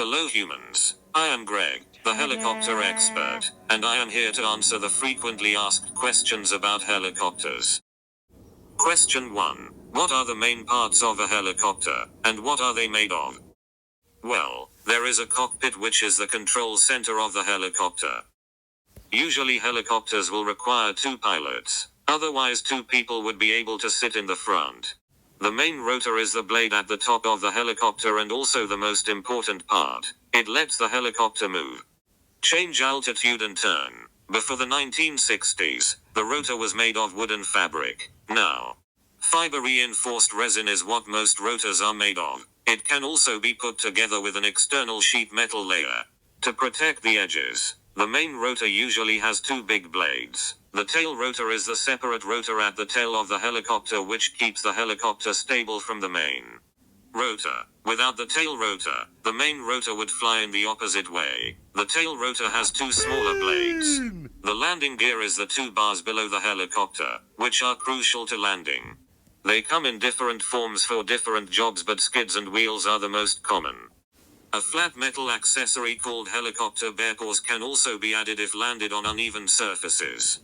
Hello humans. I am Greg, the helicopter expert, and I am here to answer the frequently asked questions about helicopters. Question 1. What are the main parts of a helicopter, and what are they made of? Well, there is a cockpit, which is the control center of the helicopter. Usually helicopters will require 2 pilots, otherwise 2 people would be able to sit in the front. The main rotor is the blade at the top of the helicopter and also the most important part. It lets the helicopter move, change altitude and turn. Before the 1960s, the rotor was made of wooden fabric. Now, fiber reinforced resin is what most rotors are made of. It can also be put together with an external sheet metal layer to protect the edges. The main rotor usually has 2 big blades. The tail rotor is the separate rotor at the tail of the helicopter, which keeps the helicopter stable from the main rotor. Without the tail rotor, the main rotor would fly in the opposite way. The tail rotor has 2 smaller blades. The landing gear is the 2 bars below the helicopter, which are crucial to landing. They come in different forms for different jobs, but skids and wheels are the most common. A flat metal accessory called helicopter bearpaws can also be added if landed on uneven surfaces.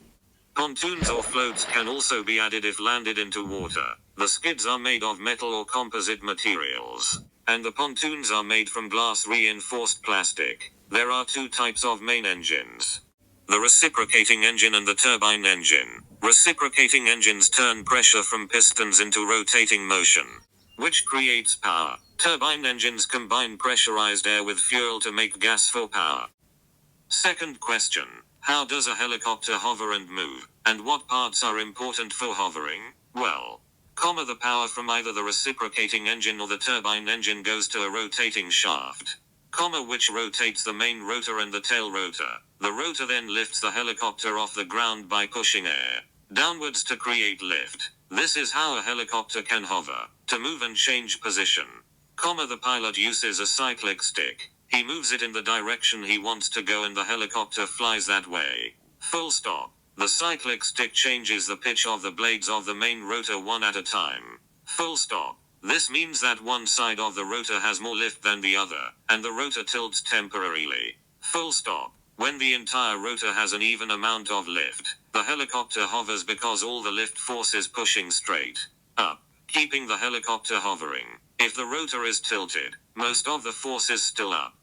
Pontoons or floats can also be added if landed into water. The skids are made of metal or composite materials, and the pontoons are made from glass reinforced plastic. There are 2 types of main engines: the reciprocating engine and the turbine engine. Reciprocating engines turn pressure from pistons into rotating motion, which creates power. Turbine engines combine pressurized air with fuel to make gas for power. Second question. How does a helicopter hover and move, and what parts are important for hovering? Well, the power from either the reciprocating engine or the turbine engine goes to a rotating shaft, which rotates the main rotor and the tail rotor. The rotor then lifts the helicopter off the ground by pushing air downwards to create lift. This is how a helicopter can hover. To move and change position, the pilot uses a cyclic stick. He moves it in the direction he wants to go and the helicopter flies that way. Full stop. The cyclic stick changes the pitch of the blades of the main rotor one at a time. Full stop. This means that one side of the rotor has more lift than the other, and the rotor tilts temporarily. Full stop. When the entire rotor has an even amount of lift, the helicopter hovers because all the lift force is pushing straight up, keeping the helicopter hovering. If the rotor is tilted, most of the force is still up,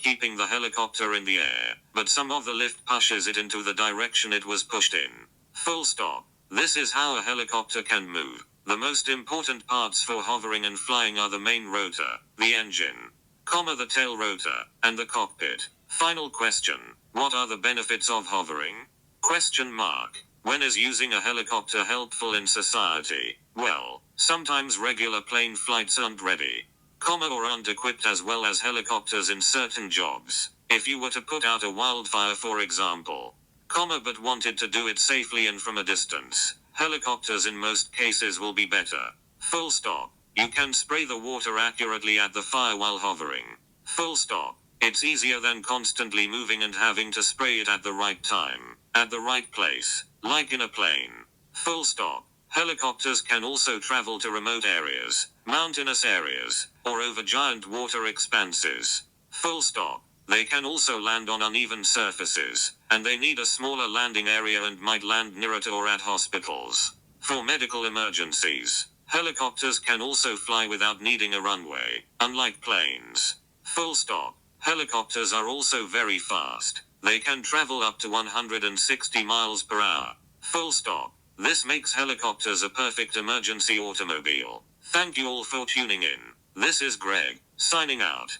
keeping the helicopter in the air, but some of the lift pushes it into the direction it was pushed in. Full stop. This is how a helicopter can move. The most important parts for hovering and flying are the main rotor, the engine, the tail rotor, and the cockpit. Final question. What are the benefits of hovering? Question mark. When is using a helicopter helpful in society? Well, sometimes regular plane flights aren't ready, or aren't equipped as well as helicopters in certain jobs. If you were to put out a wildfire, for example, but wanted to do it safely and from a distance, helicopters in most cases will be better. Full stop. You can spray the water accurately at the fire while hovering. Full stop. It's easier than constantly moving and having to spray it at the right time, at the right place, like in a plane. Full stop. Helicopters can also travel to remote areas, mountainous areas, or over giant water expanses. Full stop. They can also land on uneven surfaces, and they need a smaller landing area and might land nearer to or at hospitals. For medical emergencies, helicopters can also fly without needing a runway, unlike planes. Full stop. Helicopters are also very fast. They can travel up to 160 miles per hour. Full stop. This makes helicopters a perfect emergency automobile. Thank you all for tuning in. This is Greg, signing out.